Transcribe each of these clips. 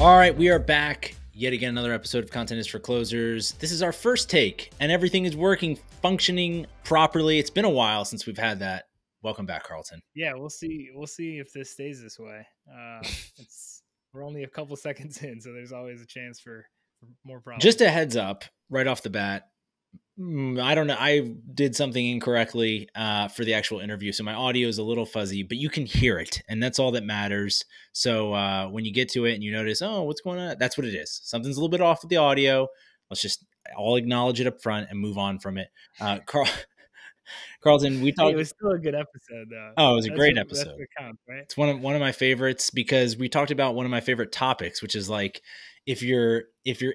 All right, we are back. Yet again, another episode of Content is for Closers. This is our first take, and everything is working, functioning properly. It's been a while since we've had that. Welcome back, Carlton. Yeah, we'll see. We'll see if this stays this way. We're only a couple seconds in, so there's always a chance for more problems. Just a heads up, right off the bat. I don't know. I did something incorrectly for the actual interview, so my audio is a little fuzzy, but you can hear it, and that's all that matters. So when you get to it and you notice, oh, what's going on? That's what it is. Something's a little bit off with the audio. Let's just all acknowledge it up front and move on from it. Carlton, we talked. It was still a good episode, though. Oh, it was a great episode. That's what counts, right? It's one of my favorites because we talked about one of my favorite topics, which is like if you're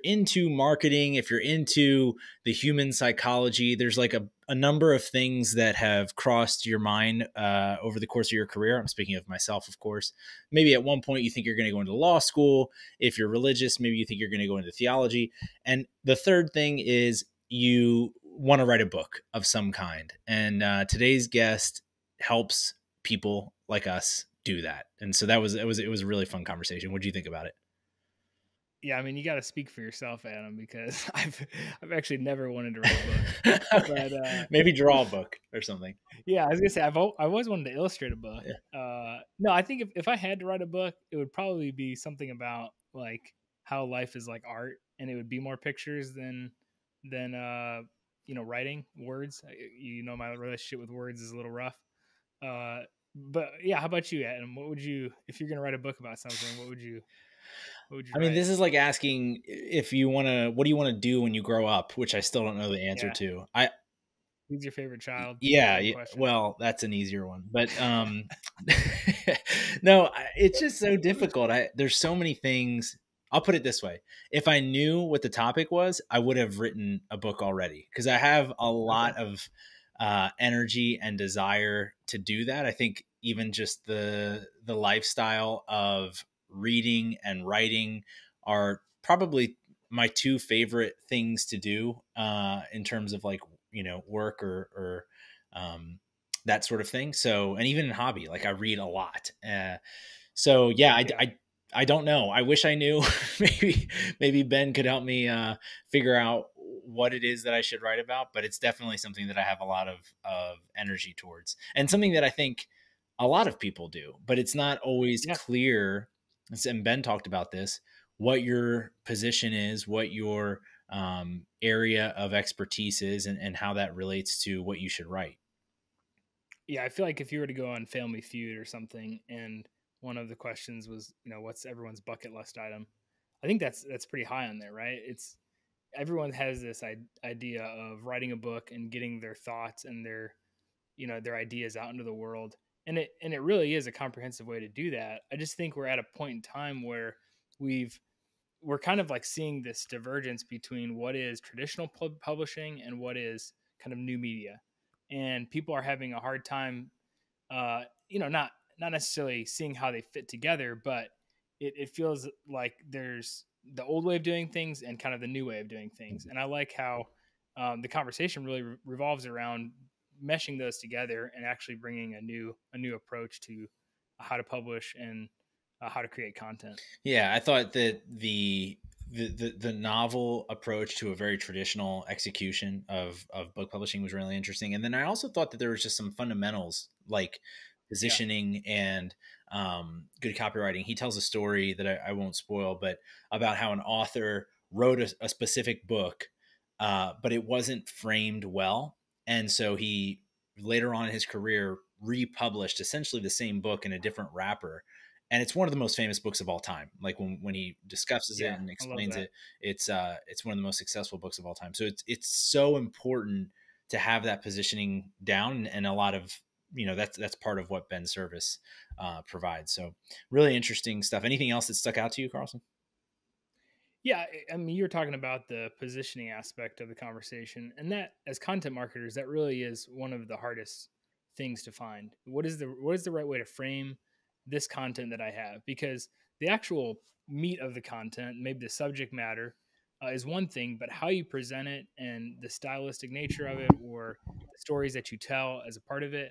into marketing, if you're into the human psychology, there's like a number of things that have crossed your mind over the course of your career. I'm speaking of myself, of course. Maybe at one point you think you're going to go into law school. If you're religious, maybe you think you're going to go into theology. And the third thing is you want to write a book of some kind. And today's guest helps people like us do that. And so it was a really fun conversation. What do you think about it? Yeah, I mean, you got to speak for yourself, Adam, because I've actually never wanted to write a book. Okay. But maybe draw a book or something. Yeah, I was gonna say I've always wanted to illustrate a book. Yeah. No, I think if I had to write a book, it would probably be something about like how life is like art, and it would be more pictures than writing words. My relationship with words is a little rough. But yeah, how about you, Adam? What would you, if you're gonna write a book about something, what would you I mean, write? this is like asking if you want to, what do you want to do when you grow up, which I still don't know the answer to. Who's your favorite child? Yeah. Well, that's an easier one, but no, it's just so difficult. There's so many things. I'll put it this way. If I knew what the topic was, I would have written a book already because I have a lot of energy and desire to do that. I think even just the lifestyle of reading and writing are probably my two favorite things to do in terms of like, work or that sort of thing. So, and even in hobby, like I read a lot. So yeah, I don't know. I wish I knew. maybe Ben could help me figure out what it is that I should write about, but it's definitely something that I have a lot of energy towards, and something that I think a lot of people do, but it's not always clear. And Ben talked about this, what your position is, what your area of expertise is, and how that relates to what you should write. Yeah, I feel like if you were to go on Family Feud or something, and one of the questions was, what's everyone's bucket list item? I think that's pretty high on there, right? Everyone has this idea of writing a book and getting their thoughts and their ideas out into the world. And it really is a comprehensive way to do that. I just think we're at a point in time where we're kind of like seeing this divergence between what is traditional publishing and what is kind of new media. And people are having a hard time, not necessarily seeing how they fit together, but it feels like there's the old way of doing things and kind of the new way of doing things. And I like how the conversation really revolves around meshing those together and actually bringing a new approach to how to publish and how to create content. Yeah, I thought that the novel approach to a very traditional execution of book publishing was really interesting. And then I also thought that there was just some fundamentals like positioning and good copywriting. He tells a story that I won't spoil, but about how an author wrote a specific book, but it wasn't framed well. And so he later on in his career republished essentially the same book in a different wrapper. And it's one of the most famous books of all time. Like when he discusses it and explains it, it's one of the most successful books of all time. So it's so important to have that positioning down, and a lot of, that's part of what Ben's service provides. So really interesting stuff. Anything else that stuck out to you, Carlton? Yeah, I mean, you're talking about the positioning aspect of the conversation, and that as content marketers, that really is one of the hardest things to find. What is the right way to frame this content that I have? Because the actual meat of the content, maybe the subject matter, is one thing, but how you present it and the stylistic nature of it, or the stories that you tell as a part of it,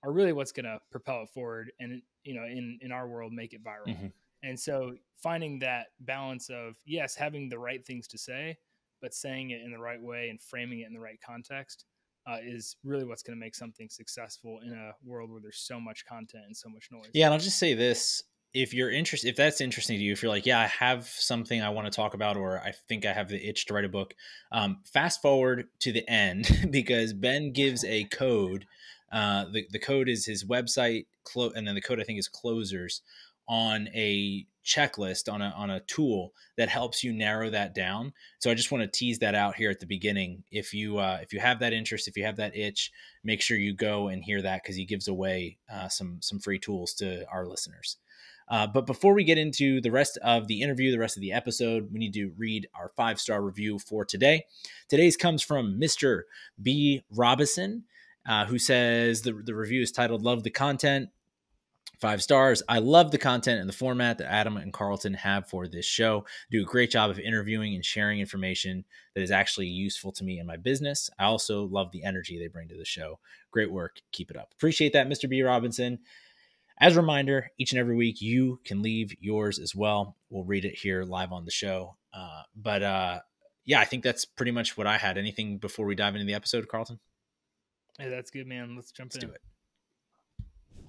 are really what's going to propel it forward and, in our world, make it viral. Mm-hmm. And so finding that balance of, yes, having the right things to say, but saying it in the right way and framing it in the right context is really what's going to make something successful in a world where there's so much content and so much noise. Yeah, and I'll just say this. If you're interested, if that's interesting to you, if you're like, yeah, I have something I want to talk about, or I think I have the itch to write a book, fast forward to the end because Ben gives a code. The code is his website, and then the code I think is closers on a checklist on a tool that helps you narrow that down. So I just want to tease that out here at the beginning. If you have that interest, if you have that itch, make sure you go and hear that because he gives away some free tools to our listeners. But before we get into the rest of the interview, the rest of the episode, we need to read our 5-star review for today. Today's comes from Mr. B. Robinson, who says the review is titled "Love the Content." 5 stars. I love the content and the format that Adam and Carlton have for this show. They do a great job of interviewing and sharing information that is actually useful to me in my business. I also love the energy they bring to the show. Great work. Keep it up. Appreciate that, Mr. B. Robinson. As a reminder, each and every week you can leave yours as well. We'll read it here live on the show. Yeah, I think that's pretty much what I had. Anything before we dive into the episode, Carlton? Hey, that's good, man. Let's jump Let's in. do it.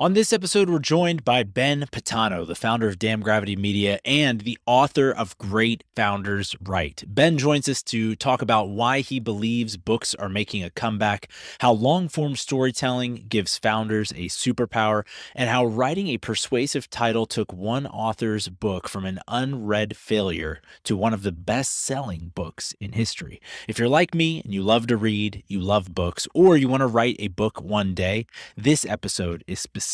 On this episode, we're joined by Ben Putano, the founder of Damn Gravity Media and the author of Great Founders Write. Ben joins us to talk about why he believes books are making a comeback, how long-form storytelling gives founders a superpower, and how writing a persuasive title took one author's book from an unread failure to one of the best-selling books in history. If you're like me and you love to read, you love books, or you want to write a book one day, this episode is specifically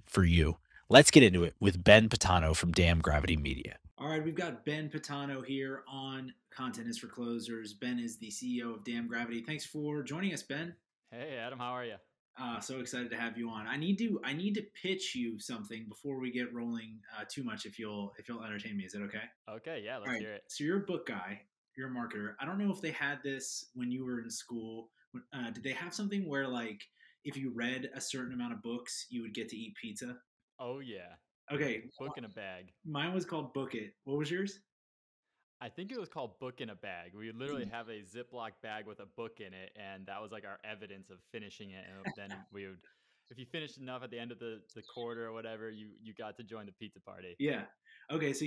for you. Let's get into it with Ben Putano from Damn Gravity Media. All right, we've got Ben Putano here on Content is for Closers. Ben is the CEO of Damn Gravity. Thanks for joining us, Ben. Hey, Adam, how are you? So excited to have you on. I need to pitch you something before we get rolling too much. If you'll entertain me, is that okay? Okay, yeah, let's hear it. So you're a book guy. You're a marketer. I don't know if they had this when you were in school. Did they have something where like if you read a certain amount of books, you would get to eat pizza? Oh yeah. Okay. Book in a bag. Mine was called Book It. What was yours? I think it was called Book in a Bag. We would literally have a Ziploc bag with a book in it, and that was like our evidence of finishing it. And then we would, if you finished enough at the end of the quarter or whatever, you got to join the pizza party. Yeah. Okay. So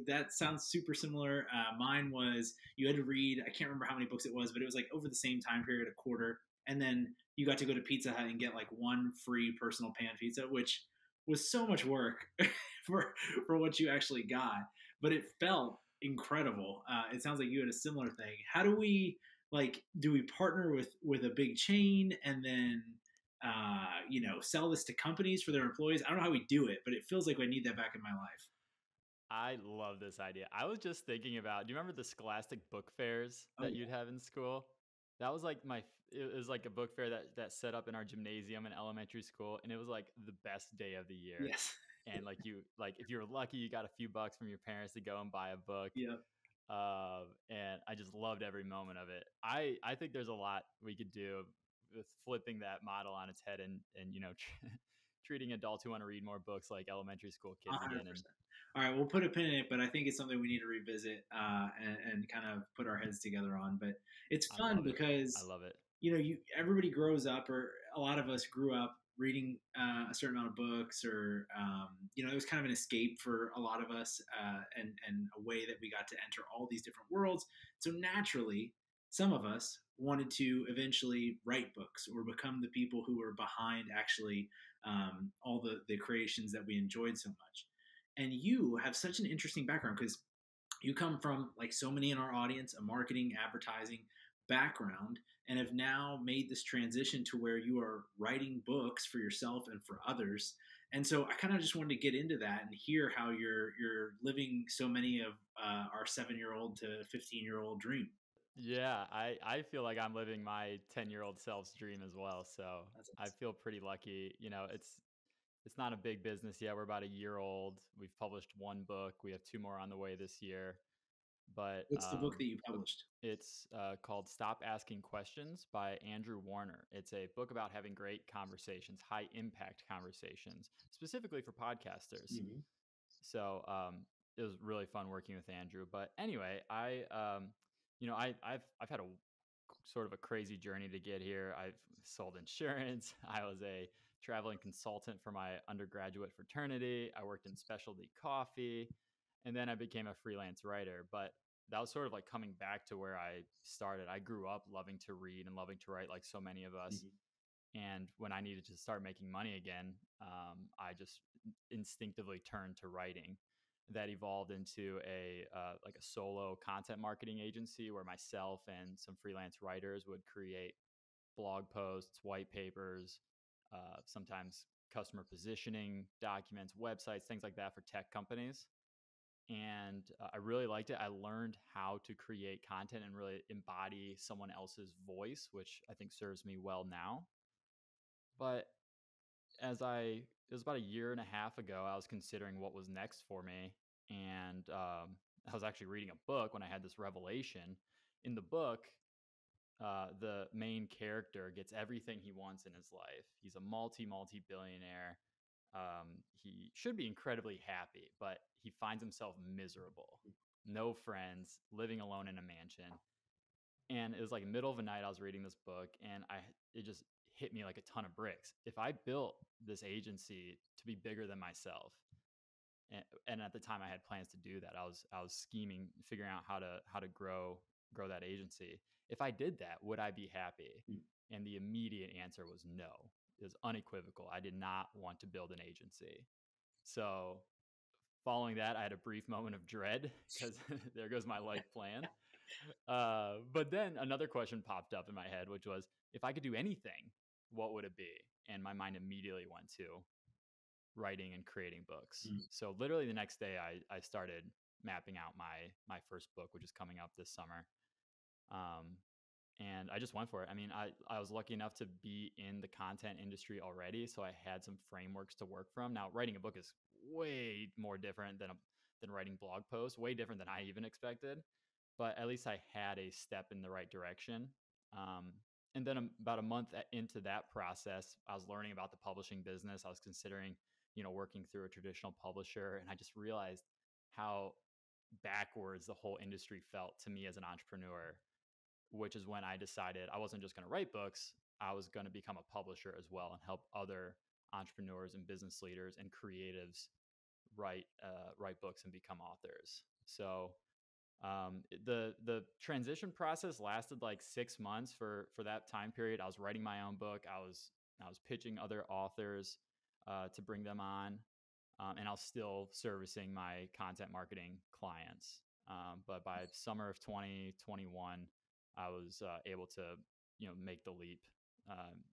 that sounds super similar. Mine was you had to read. I can't remember how many books it was, but it was like over the same time period, a quarter, and then you got to go to Pizza Hut and get like one free personal pan pizza, which was so much work for what you actually got, but it felt incredible. It sounds like you had a similar thing. How do we do we partner with a big chain and then sell this to companies for their employees? I don't know how we do it, but it feels like I need that back in my life. I love this idea. I was just thinking about, do you remember the Scholastic book fairs that you'd have in school? That was like it was like a book fair that set up in our gymnasium in elementary school. And it was like the best day of the year. Yes. And if you were lucky, you got a few bucks from your parents to go and buy a book. Yep. And I just loved every moment of it. I think there's a lot we could do with flipping that model on its head and treating adults who want to read more books like elementary school kids 100%. again. All right, we'll put a pin in it, but I think it's something we need to revisit and kind of put our heads together on. But it's fun because I love it. Everybody grows up, or a lot of us grew up reading a certain amount of books, or it was kind of an escape for a lot of us, and a way that we got to enter all these different worlds. So naturally, some of us wanted to eventually write books or become the people who were behind actually all the creations that we enjoyed so much. And you have such an interesting background because you come from, like so many in our audience, a marketing, advertising background, and have now made this transition to where you are writing books for yourself and for others. And so I kind of just wanted to get into that and hear how you're living so many of our 7-year-old to 15-year-old dream. Yeah, I feel like I'm living my 10-year-old self's dream as well. So That's I awesome. feel pretty lucky. It's not a big business yet. We're about a year old. We've published one book. We have two more on the way this year. But What's the book that you published? It's called Stop Asking Questions by Andrew Warner. It's a book about having great conversations, high impact conversations, specifically for podcasters. Mm-hmm. So it was really fun working with Andrew. But anyway, I've had a sort of a crazy journey to get here. I've sold insurance. I was a traveling consultant for my undergraduate fraternity. I worked in specialty coffee, and then I became a freelance writer. But that was sort of like coming back to where I started. I grew up loving to read and loving to write, like so many of us. And when I needed to start making money again, I just instinctively turned to writing. That evolved into a solo content marketing agency where myself and some freelance writers would create blog posts, white papers, sometimes customer positioning documents, websites, things like that for tech companies. And I really liked it. I learned how to create content and really embody someone else's voice, which I think serves me well now. But it was about a year and a half ago, I was considering what was next for me. And I was actually reading a book when I had this revelation. In the book, the main character gets everything he wants in his life. He's a multi billionaire. He should be incredibly happy, but he finds himself miserable. No friends, living alone in a mansion. And it was like middle of the night, I was reading this book, and it just hit me like a ton of bricks. If I built this agency to be bigger than myself, and at the time I had plans to do that, I was scheming, figuring out how to grow that agency. If I did that, would I be happy? And the immediate answer was no. It was unequivocal. I did not want to build an agency. So following that, I had a brief moment of dread because there goes my life plan. But then another question popped up in my head, which was, if I could do anything, what would it be? And my mind immediately went to writing and creating books. So literally the next day, I started mapping out my first book, which is coming up this summer. And I just went for it. I mean, I was lucky enough to be in the content industry already, so I had some frameworks to work from. Now, writing a book is way more different than writing blog posts, way different than I even expected. But at least I had a step in the right direction. And then about a month into that process, I was learning about the publishing business. I was considering, working through a traditional publisher, and I just realized how backwards the whole industry felt to me as an entrepreneur, which is when I decided I wasn't just going to write books, I was going to become a publisher as well and help other entrepreneurs and business leaders and creatives write books and become authors. So the transition process lasted like 6 months for that time period. I was writing my own book. I was pitching other authors to bring them on, and I was still servicing my content marketing clients. But by summer of 2021, I was able to make the leap,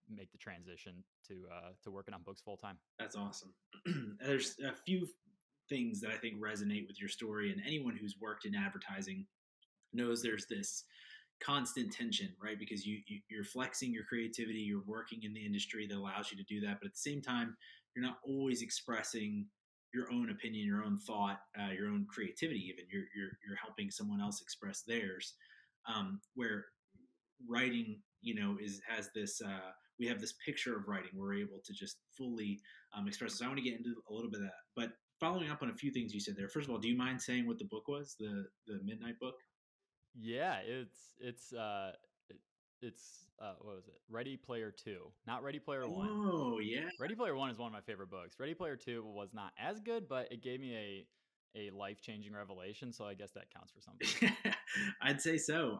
make the transition to working on books full time. That's awesome. There's a few things that I think resonate with your story, and anyone who's worked in advertising knows there's this constant tension, right? Because you're flexing your creativity, you're working in the industry that allows you to do that, but at the same time, you're not always expressing your own opinion, your own thought, your own creativity. Even you're helping someone else express theirs. Where writing, has this. We have this picture of writing. We're able to just fully express it. So I want to get into a little bit of that, but following up on a few things you said there. First of all, do you mind saying what the book was? The Midnight Book? Yeah, it's what was it? Ready Player 2, not Ready Player 1. Oh, yeah. Ready Player 1 is one of my favorite books. Ready Player 2 was not as good, but it gave me a life-changing revelation, so I guess that counts for something. I'd say so.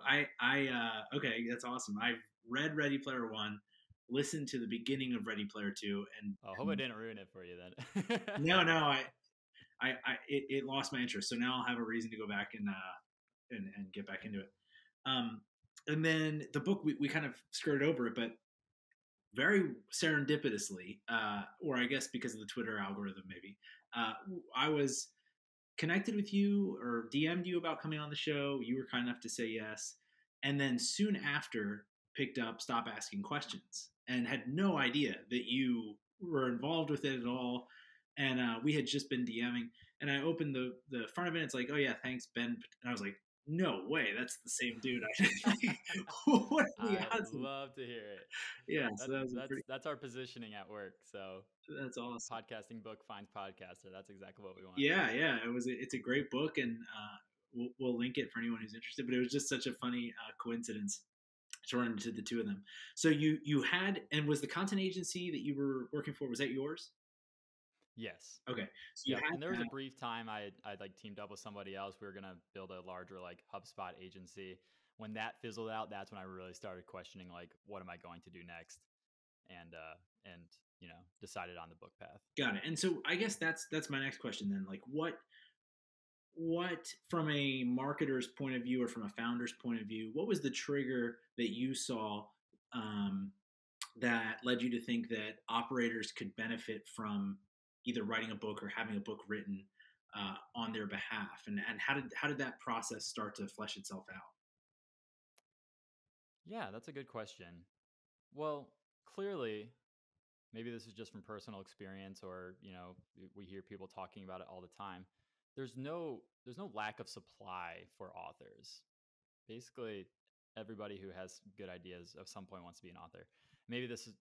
Okay, that's awesome. I've read Ready Player 1, listened to the beginning of Ready Player 2, and I hope I didn't ruin it for you then. No, it lost my interest. So now I'll have a reason to go back and get back into it. And then the book, we kind of skirted over it, but very serendipitously, or I guess because of the Twitter algorithm, maybe, I was connected with you or DM'd you about coming on the show. You were kind enough to say yes. And then soon after picked up Stop Asking Questions and had no idea that you were involved with it at all. And we had just been DMing, and I opened the front of it. It's like, oh yeah, thanks, Ben. And I was like, No way, that's the same dude. What are the I odds? love to hear it. Yeah, so That's that was a that's pretty. that's our positioning at work. So That's awesome. podcasting book finds podcaster. That's exactly what we want. Yeah. It's a great book, and we'll link it for anyone who's interested. But it was just such a funny coincidence to run into the two of them. So you had, and was the content agency that you were working for, was that yours? Yes. Okay, so you Yep. had And there was a that. brief time I'd like teamed up with somebody else. We were gonna build a larger like HubSpot agency. When that fizzled out, that's when I really started questioning like, what am I going to do next? And decided on the book path. Got it. And so I guess that's my next question then. Like what from a marketer's point of view or from a founder's point of view, what was the trigger that you saw um, that led you to think that operators could benefit from either writing a book or having a book written on their behalf? And how did that process start to flesh itself out? Yeah, that's a good question. Well, clearly, maybe this is just from personal experience, or we hear people talking about it all the time. There's no lack of supply for authors. Basically, everybody who has good ideas at some point wants to be an author. Maybe this is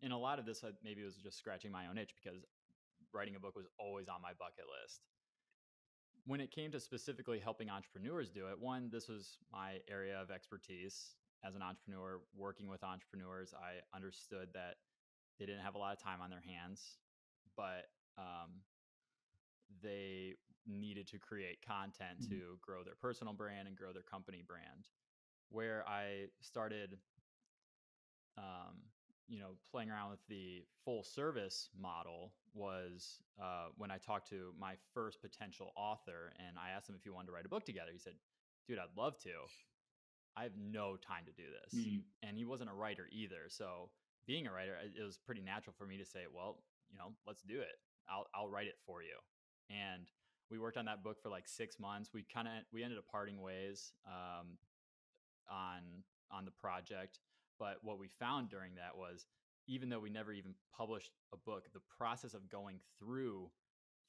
in a lot of this. Maybe it was just scratching my own itch because writing a book was always on my bucket list. When it came to specifically helping entrepreneurs do it, one, this was my area of expertise as an entrepreneur. Working with entrepreneurs, I understood that they didn't have a lot of time on their hands, but they needed to create content to grow their personal brand and grow their company brand. Where I started, playing around with the full service model was when I talked to my first potential author and I asked him if he wanted to write a book together. He said, "Dude, I'd love to. I have no time to do this." Mm. And he wasn't a writer either. So being a writer, it was pretty natural for me to say, well, let's do it. I'll write it for you. And we worked on that book for like 6 months. We ended up parting ways on the project. But what we found during that was, even though we never even published a book, the process of going through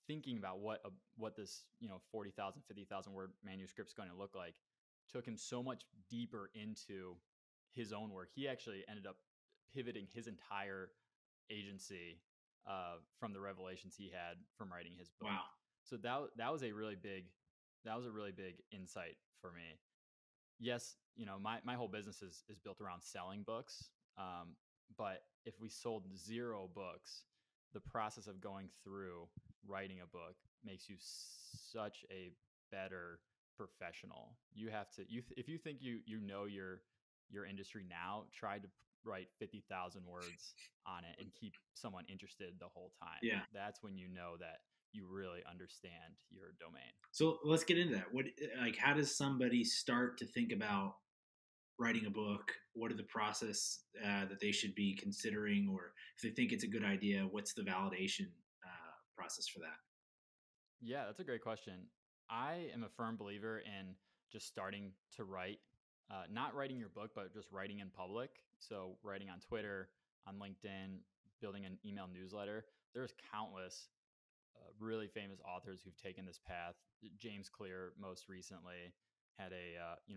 thinking about what this 40,000, 50,000 word manuscript is going to look like took him so much deeper into his own work. He actually ended up pivoting his entire agency from the revelations he had from writing his book. Wow. So that was a really big insight for me. Yes, my whole business is built around selling books. But if we sold 0 books, the process of going through writing a book makes you such a better professional. You have to, if you think you know your industry now, try to write 50,000 words on it and keep someone interested the whole time. Yeah. That's when you know that you really understand your domain. So let's get into that. How does somebody start to think about writing a book? What are the process that they should be considering, or if they think it's a good idea, what's the validation process for that? Yeah, that's a great question. I am a firm believer in just starting to write, not writing your book, but just writing in public. So writing on Twitter, on LinkedIn, building an email newsletter. There's countless really famous authors who've taken this path. James Clear, most recently, had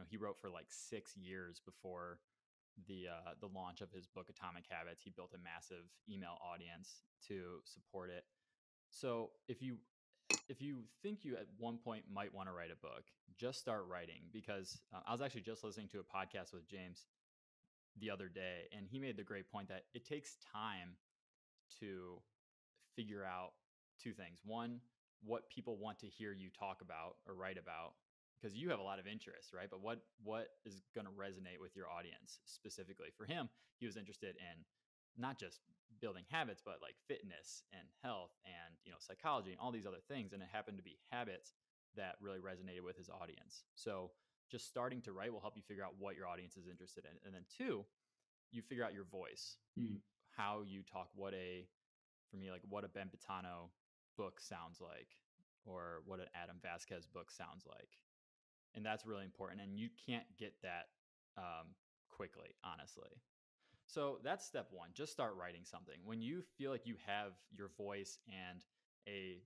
he wrote for like 6 years before the launch of his book Atomic Habits. He built a massive email audience to support it. So if you think you at one point might want to write a book, just start writing, because I was actually just listening to a podcast with James the other day, and he made the great point that it takes time to figure out 2 things. One, what people want to hear you talk about or write about, because you have a lot of interest, right? But what is going to resonate with your audience specifically? For him, he was interested in not just building habits, but like fitness and health and psychology and all these other things. And it happened to be habits that really resonated with his audience. So just starting to write will help you figure out what your audience is interested in. And then 2, you figure out your voice, how you talk, what a Ben Putano book sounds like, or what an Adam Vasquez book sounds like. And that's really important. And you can't get that quickly, honestly. So that's step 1. Just start writing something. When you feel like you have your voice and a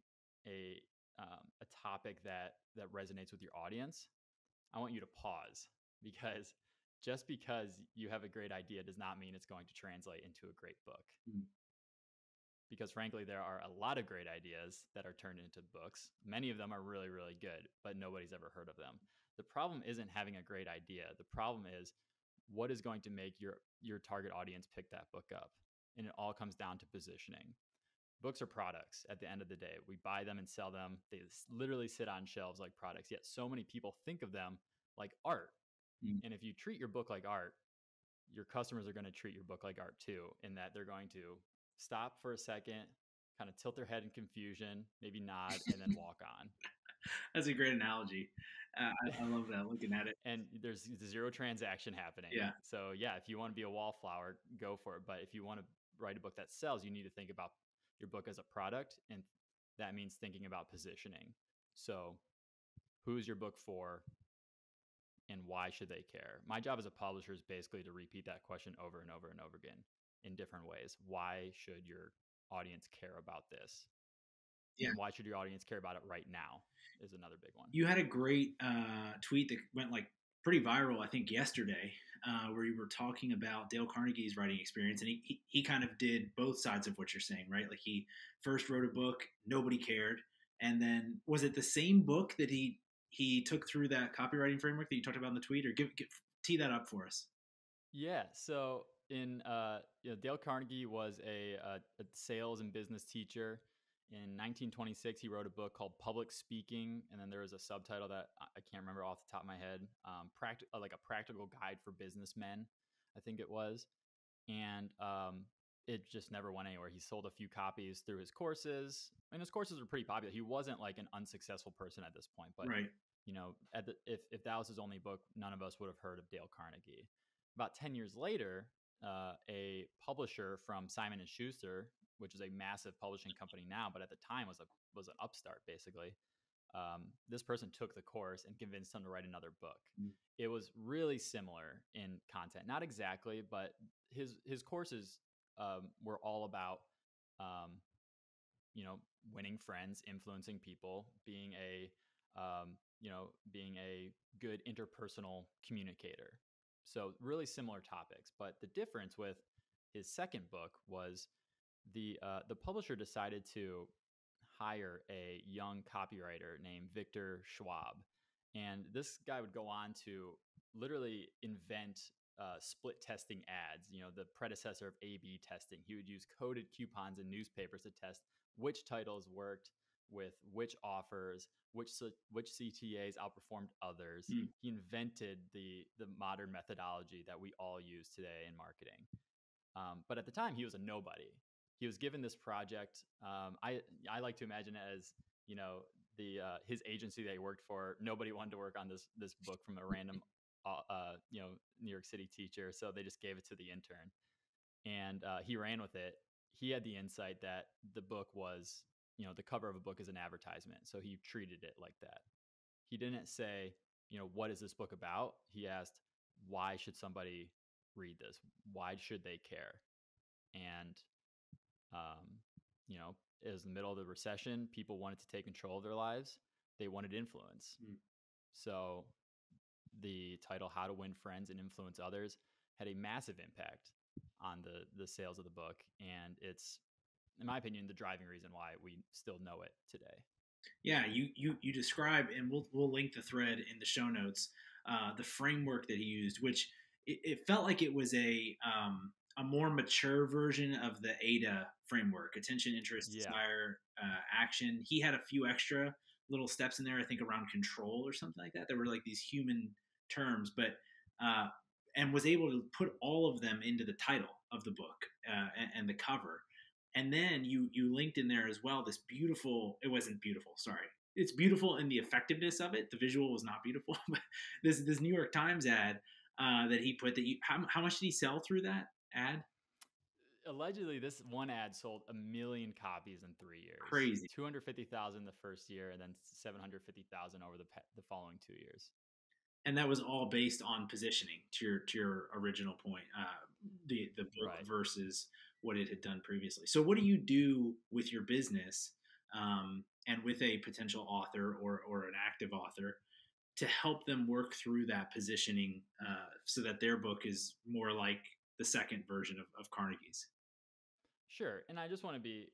topic that resonates with your audience, I want you to pause, because just because you have a great idea does not mean it's going to translate into a great book. Because frankly, there are a lot of great ideas that are turned into books. Many of them are really, really good, but nobody's ever heard of them. The problem isn't having a great idea. The problem is what is going to make your target audience pick that book up. And it all comes down to positioning. Books are products at the end of the day. We buy them and sell them. They literally sit on shelves like products, yet so many people think of them like art. And if you treat your book like art, your customers are going to treat your book like art too, in that they're going to stop for a second, kind of tilt their head in confusion, maybe nod, and then walk on. That's a great analogy. I love that, looking at it. And there's zero transaction happening. Yeah. So yeah, if you want to be a wallflower, go for it. But if you want to write a book that sells, you need to think about your book as a product, and that means thinking about positioning. So who's your book for, and why should they care? My job as a publisher is basically to repeat that question over and over and over again in different ways. Why should your audience care about this? Yeah. And why should your audience care about it right now is another big one. You had a great tweet that went like pretty viral, I think, yesterday, where you were talking about Dale Carnegie's writing experience. And he kind of did both sides of what you're saying, right? Like, he first wrote a book, nobody cared. And then was it the same book that he took through that copywriting framework that you talked about in the tweet? Or tee that up for us. Yeah. So Dale Carnegie was a sales and business teacher. In 1926, he wrote a book called Public Speaking, and then there was a subtitle that I can't remember off the top of my head, like a practical guide for businessmen, I think it was. And it just never went anywhere. He sold a few copies through his courses, and his courses were pretty popular. He wasn't like an unsuccessful person at this point, but right. If that was his only book, none of us would have heard of Dale Carnegie. About 10 years later, a publisher from Simon & Schuster, which is a massive publishing company now, but at the time was an upstart, basically. This person took the course and convinced him to write another book. It was really similar in content, not exactly, but his courses were all about winning friends, influencing people, being a good interpersonal communicator. So really similar topics, but the difference with his second book was the publisher decided to hire a young copywriter named Victor Schwab. And this guy would go on to literally invent split testing ads, the predecessor of A/B testing. He would use coded coupons in newspapers to test which titles worked with which offers, which CTAs outperformed others. He invented the modern methodology that we all use today in marketing. But at the time, he was a nobody. He was given this project. I like to imagine it as his agency that he worked for. Nobody wanted to work on this book from a random New York City teacher, so they just gave it to the intern, and he ran with it. He had the insight that the book was, the cover of a book is an advertisement, so he treated it like that. He didn't say, what is this book about? He asked, why should somebody read this? Why should they care? And it was the middle of the recession. People wanted to take control of their lives. They wanted influence. So the title, How to Win Friends and Influence Others, had a massive impact on the sales of the book. And it's, in my opinion, the driving reason why we still know it today. Yeah, you describe, and we'll link the thread in the show notes, the framework that he used, which it felt like it was a more mature version of the AIDA framework: attention, interest, desire, action. He had a few extra little steps in there, I think, around control or something like that. There were like these human terms, but and was able to put all of them into the title of the book and the cover. And then you linked in there as well this beautiful, it wasn't beautiful, sorry. It's beautiful in the effectiveness of it. The visual was not beautiful. But this New York Times ad that he put, that how much did he sell through that ad? Allegedly, this one ad sold 1 million copies in 3 years. Crazy. 250,000 the first year, and then 750,000 over the following 2 years. And that was all based on positioning, to your original point, the book Right. versus what it had done previously. So what do you do with your business and with a potential author or an active author to help them work through that positioning so that their book is more like the second version of Carnegie's? Sure. And I just want to be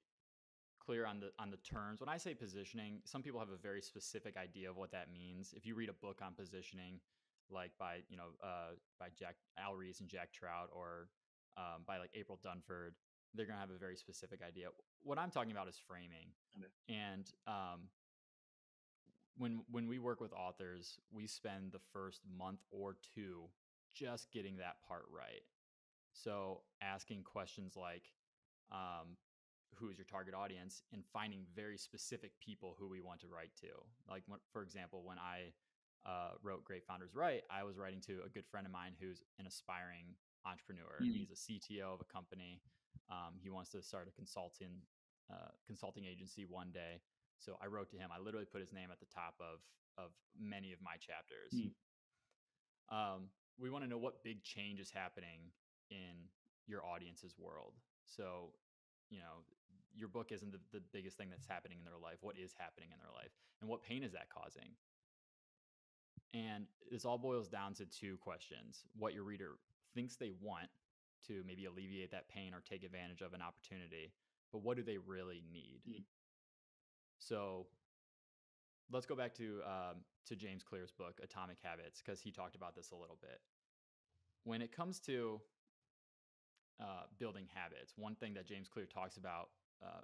clear on the terms. When I say positioning, some people have a very specific idea of what that means. If you read a book on positioning, like by Jack Al Reese and Jack Trout, or by like April Dunford, they're gonna have a very specific idea. What I'm talking about is framing. Okay. And when we work with authors, we spend the first month or two just getting that part right. So asking questions like, who is your target audience, and finding very specific people who we want to write to. Like, for example, when I wrote Great Founders Write, I was writing to a good friend of mine who's an aspiring entrepreneur. Mm. He's a CTO of a company. He wants to start a consulting agency one day. So I wrote to him. I literally put his name at the top of many of my chapters. We want to know what big change is happening in your audience's world. So, your book isn't the biggest thing that's happening in their life. What is happening in their life, and what pain is that causing? And this all boils down to two questions: what your reader thinks they want to maybe alleviate that pain or take advantage of an opportunity, but what do they really need? So let's go back to James Clear's book, Atomic Habits, because he talked about this a little bit. When it comes to building habits, one thing that James Clear talks about,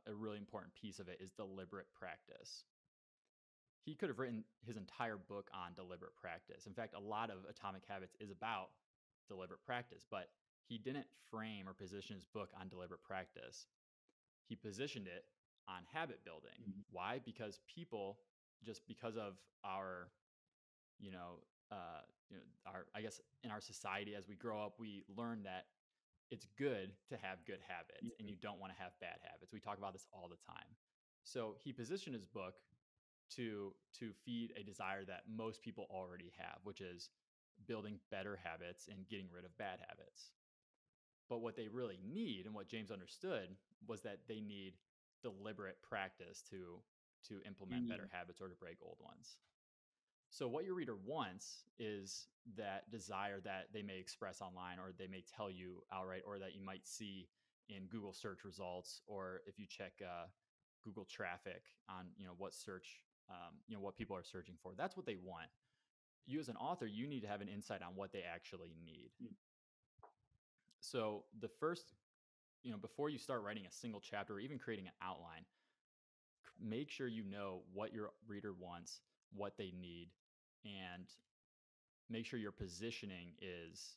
a really important piece of it, is deliberate practice. He could have written his entire book on deliberate practice. In fact, a lot of Atomic Habits is about deliberate practice, but he didn't frame or position his book on deliberate practice. He positioned it on habit building. Mm-hmm. Why? Because people, just because of our, I guess in our society, as we grow up, we learn that it's good to have good habits, and you don't want to have bad habits. We talk about this all the time. So he positioned his book to feed a desire that most people already have, which is building better habits and getting rid of bad habits. But what they really need, and what James understood, was that they need deliberate practice to implement better habits or to break old ones. So what your reader wants is that desire that they may express online, or they may tell you outright, or that you might see in Google search results, or if you check Google traffic on what search, what people are searching for. That's what they want. You as an author, you need to have an insight on what they actually need. So the first, before you start writing a single chapter or even creating an outline, make sure you know what your reader wants, what they need, and make sure your positioning is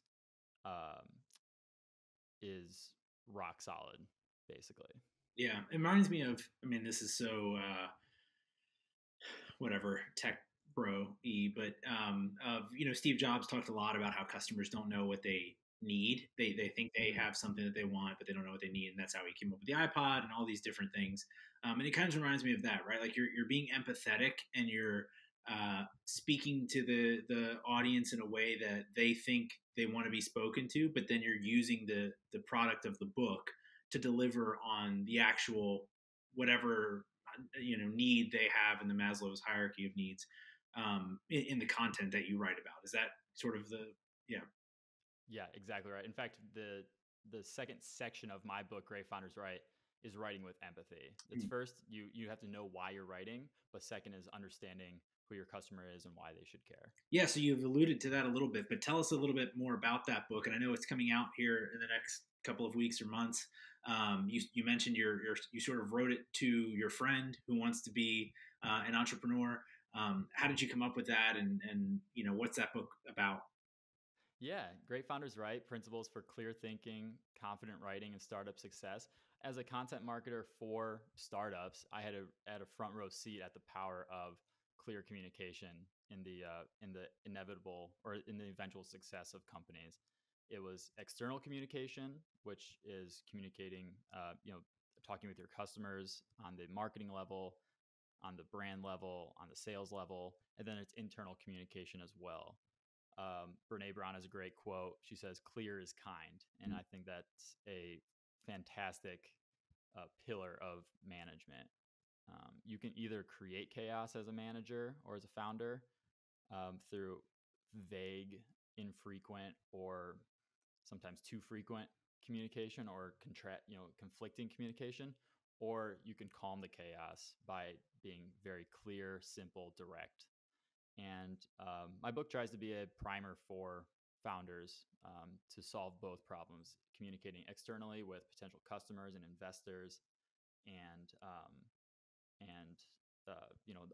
rock solid, basically. Yeah, it reminds me of, I mean, this is so whatever, tech bro-y, but Steve Jobs talked a lot about how customers don't know what they need. They think they have something that they want, but they don't know what they need, and that's how he came up with the iPod and all these different things. And it kind of reminds me of that, right? Like you're being empathetic, and you're speaking to the audience in a way that they think they want to be spoken to, but then you're using the product of the book to deliver on the actual whatever need they have in the Maslow's hierarchy of needs, in the content that you write about. Is that sort of the Yeah, exactly right. In fact, the second section of my book, Great Founders Write, is writing with empathy. It's first, you have to know why you're writing, but second is understanding who your customer is and why they should care. Yeah, so you've alluded to that a little bit, but tell us a little bit more about that book. And I know it's coming out here in the next couple of weeks or months. You mentioned you sort of wrote it to your friend who wants to be an entrepreneur. How did you come up with that, and what's that book about? Yeah, Great Founders Write: Principles for Clear Thinking, Confident Writing, and Startup Success. As a content marketer for startups, I had a front row seat at the power of clear communication in the inevitable, or in the eventual success of companies. It was external communication, which is communicating, talking with your customers on the marketing level, on the brand level, on the sales level, and then it's internal communication as well. Brene Brown has a great quote. She says, "Clear is kind." And I think that's a fantastic pillar of management. You can either create chaos as a manager or as a founder, through vague, infrequent, or sometimes too frequent communication, or conflicting communication, or you can calm the chaos by being very clear, simple, direct. And my book tries to be a primer for founders to solve both problems: communicating externally with potential customers and investors, and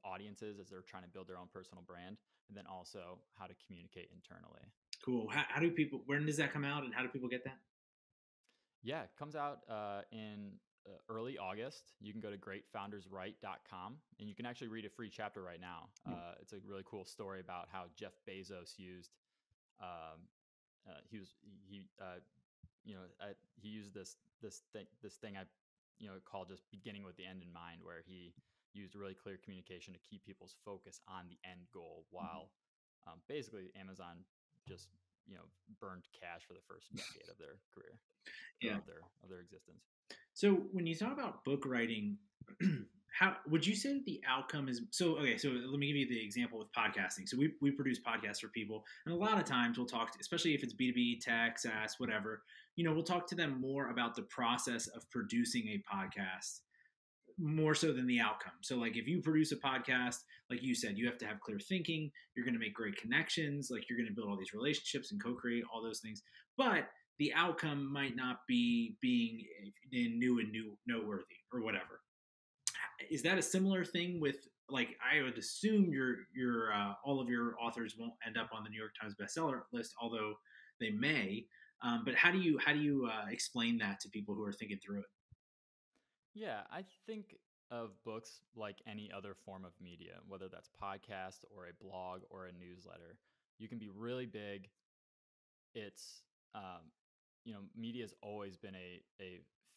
audiences as they're trying to build their own personal brand, and then also how to communicate internally. Cool. How do people? When does that come out, and how do people get that? Yeah, it comes out in early August. You can go to greatfounderswrite.com, and you can actually read a free chapter right now. It's a really cool story about how Jeff Bezos used um, he used this thing I call just beginning with the end in mind, where he used really clear communication to keep people's focus on the end goal, while basically Amazon just burned cash for the first decade of their career, Yeah. of their existence. So when you talk about book writing, how would you say that the outcome is? So okay, so let me give you the example with podcasting. So we produce podcasts for people, and a lot of times we'll talk, especially if it's B2B, tech, SaaS, whatever. We'll talk to them more about the process of producing a podcast, more so than the outcome. So like if you produce a podcast, like you said, you have to have clear thinking. You're going to make great connections. Like you're going to build all these relationships and co-create all those things. But the outcome might not be being new and noteworthy or whatever. Is that a similar thing with, like, I would assume your all of your authors won't end up on the New York Times bestseller list, although they may. But how do you explain that to people who are thinking through it? Yeah, I think of books like any other form of media, whether that's podcast or a blog or a newsletter. You can be really big. It's media has always been a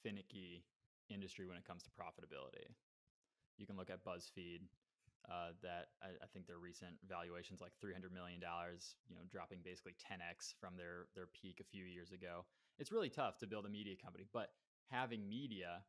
finicky industry when it comes to profitability. You can look at BuzzFeed, that I think their recent valuation's like $300 million, dropping basically 10x from their peak a few years ago. It's really tough to build a media company, but having a media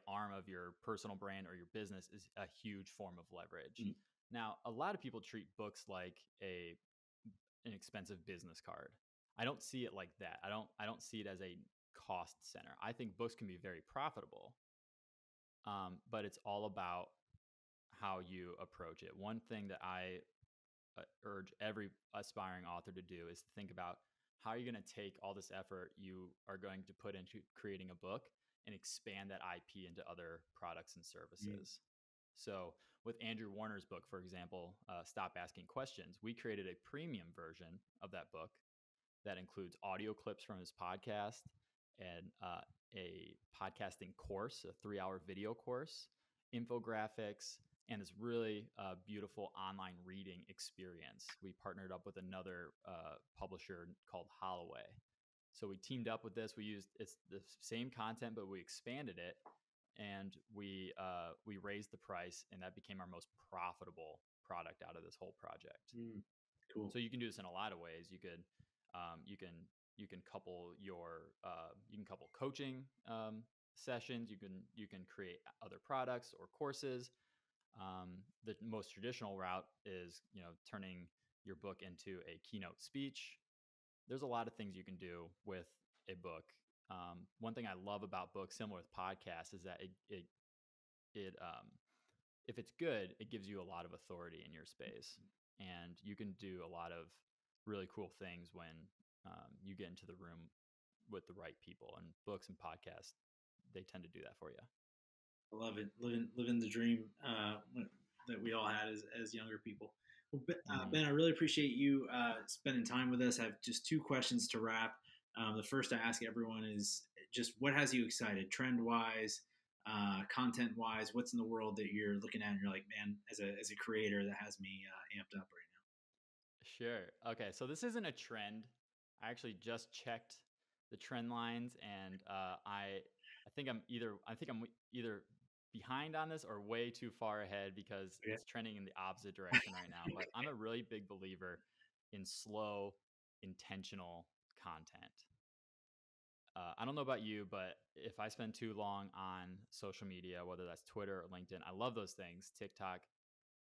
arm of your personal brand or your business is a huge form of leverage. Mm. Now, a lot of people treat books like an expensive business card. I don't see it like that. I don't see it as a cost center. I think books can be very profitable, but it's all about how you approach it. One thing that I urge every aspiring author to do is to think about how you're going to take all this effort you are going to put into creating a book and expand that IP into other products and services. So with Andrew Warner's book, for example, Stop Asking Questions, we created a premium version of that book that includes audio clips from his podcast and a podcasting course, a 3-hour video course, infographics, and this really beautiful online reading experience. We partnered up with another publisher called Holloway. So we teamed up with this. It's the same content, but we expanded it, and we raised the price, and that became our most profitable product out of this whole project. Cool. So you can do this in a lot of ways. You could you can couple coaching sessions. You can create other products or courses. The most traditional route is turning your book into a keynote speech. There's a lot of things you can do with a book. One thing I love about books, similar with podcasts, is that it if it's good, it gives you a lot of authority in your space, and you can do a lot of really cool things when you get into the room with the right people. And books and podcasts, they tend to do that for you. I love it. Living the dream that we all had as younger people. Well, Ben, I really appreciate you spending time with us. I have just 2 questions to wrap. The first I ask everyone is just, what has you excited, trend-wise, content-wise? What's in the world that you're looking at and you're like, man, as a creator, that has me amped up right now? Sure. Okay. So this isn't a trend. I actually just checked the trend lines, and I think I'm either behind on this or way too far ahead, because Okay. it's trending in the opposite direction right now. But I'm a really big believer in slow, intentional content. I don't know about you, but if I spend too long on social media, whether that's Twitter or LinkedIn, I love those things, TikTok,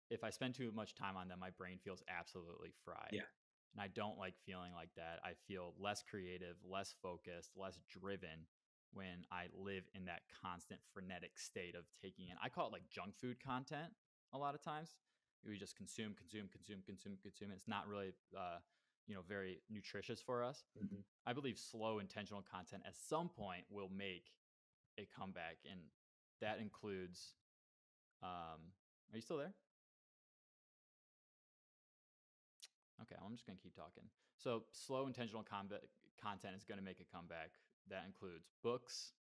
if I spend too much time on them, my brain feels absolutely fried. Yeah. And I don't like feeling like that. I feel less creative, less focused, less driven when I live in that constant frenetic state of taking in. I call it like junk food content a lot of times. We just consume, consume, consume, consume, consume. And it's not really, very nutritious for us. Mhm. I believe slow, intentional content at some point will make a comeback, and that includes. Are you still there? Okay, well, I'm just going to keep talking. So, slow, intentional content is going to make a comeback. That includes books.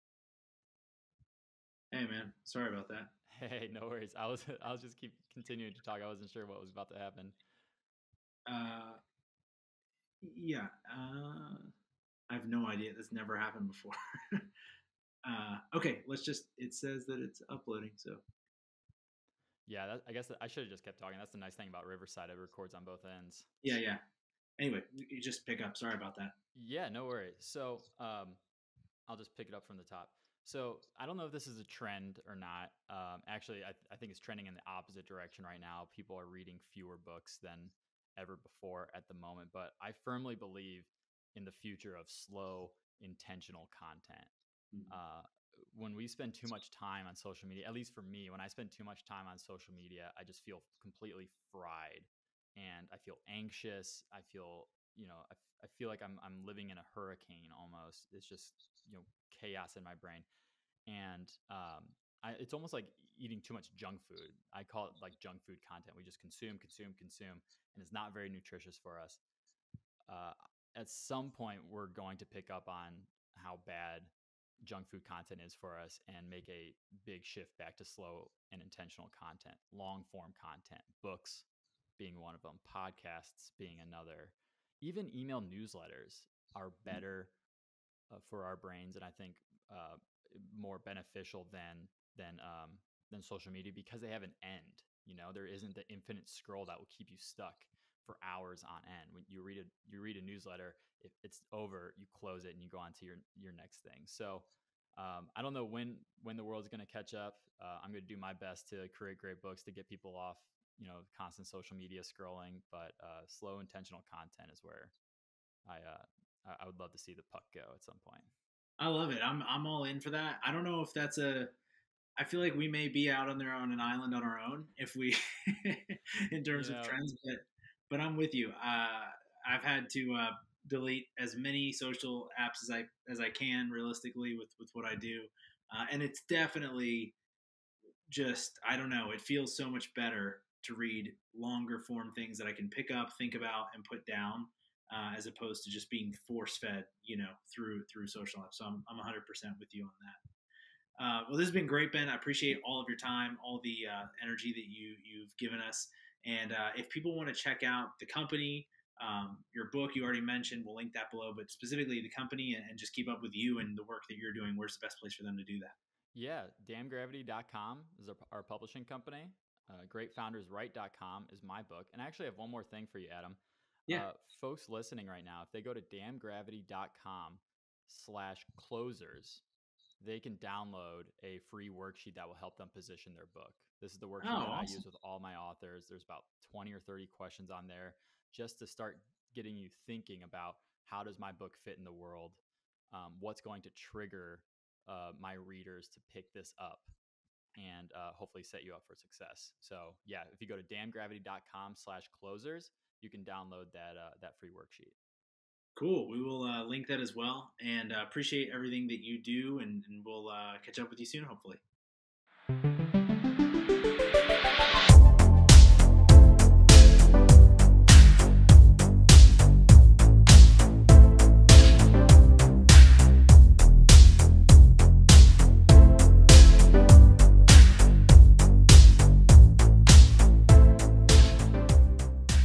Hey, man, sorry about that. Hey, no worries. I was just keep continuing to talk. I wasn't sure what was about to happen. Yeah, I have no idea. That's never happened before. Okay, it says that it's uploading, so. Yeah, I guess I should have just kept talking. That's the nice thing about Riverside. It records on both ends. Yeah. Anyway, you just pick up. Sorry about that. Yeah, no worries. So, I'll just pick it up from the top. So I don't know if this is a trend or not. Actually, I think it's trending in the opposite direction right now. People are reading fewer books than ever before at the moment. But I firmly believe in the future of slow, intentional content. Mhm. When we spend too much time on social media, at least for me, when I spend too much time on social media, I just feel completely fried, and I feel anxious. I feel, I feel like I'm living in a hurricane almost. It's just, chaos in my brain, and it's almost like eating too much junk food. I call it like junk food content. We just consume, consume, consume, and it's not very nutritious for us. Uh, at some point, we're going to pick up on how bad junk food content is for us and make a big shift back to slow and intentional content, long form content, books being one of them, podcasts being another. Even email newsletters are better for our brains, and I think uh, more beneficial than social media because they have an end. There isn't the infinite scroll that will keep you stuck for hours on end. When you read a newsletter, if it's over, you close it and you go on to your next thing. So I don't know when the world's going to catch up. I'm going to do my best to create great books to get people off constant social media scrolling, but slow intentional content is where I would love to see the puck go at some point. I love it. I'm all in for that. I don't know if that's I feel like we may be out on there on an island on our own if we, in terms of trends. But I'm with you. I've had to delete as many social apps as I can realistically with what I do, and it's definitely just I don't know. It feels so much better to read longer form things that I can pick up, think about, and put down, as opposed to just being force fed, through social apps. So I'm 100% with you on that. Well, this has been great, Ben. I appreciate all of your time, all the energy that you've given us. And if people want to check out the company, your book you already mentioned, we'll link that below. But specifically the company and just keep up with you and the work that you're doing, where's the best place for them to do that? Yeah, damngravity.com is our publishing company. Greatfounderswrite.com is my book. And I actually have one more thing for you, Adam. Yeah. Folks listening right now, if they go to damngravity.com/closers, they can download a free worksheet that will help them position their book. This is the worksheet that I use with all my authors. There's about 20 or 30 questions on there just to start getting you thinking about how does my book fit in the world? What's going to trigger my readers to pick this up and hopefully set you up for success. So yeah, if you go to damngravity.com/closers, you can download that free worksheet. Cool. We will link that as well, and appreciate everything that you do, and we'll catch up with you soon, hopefully.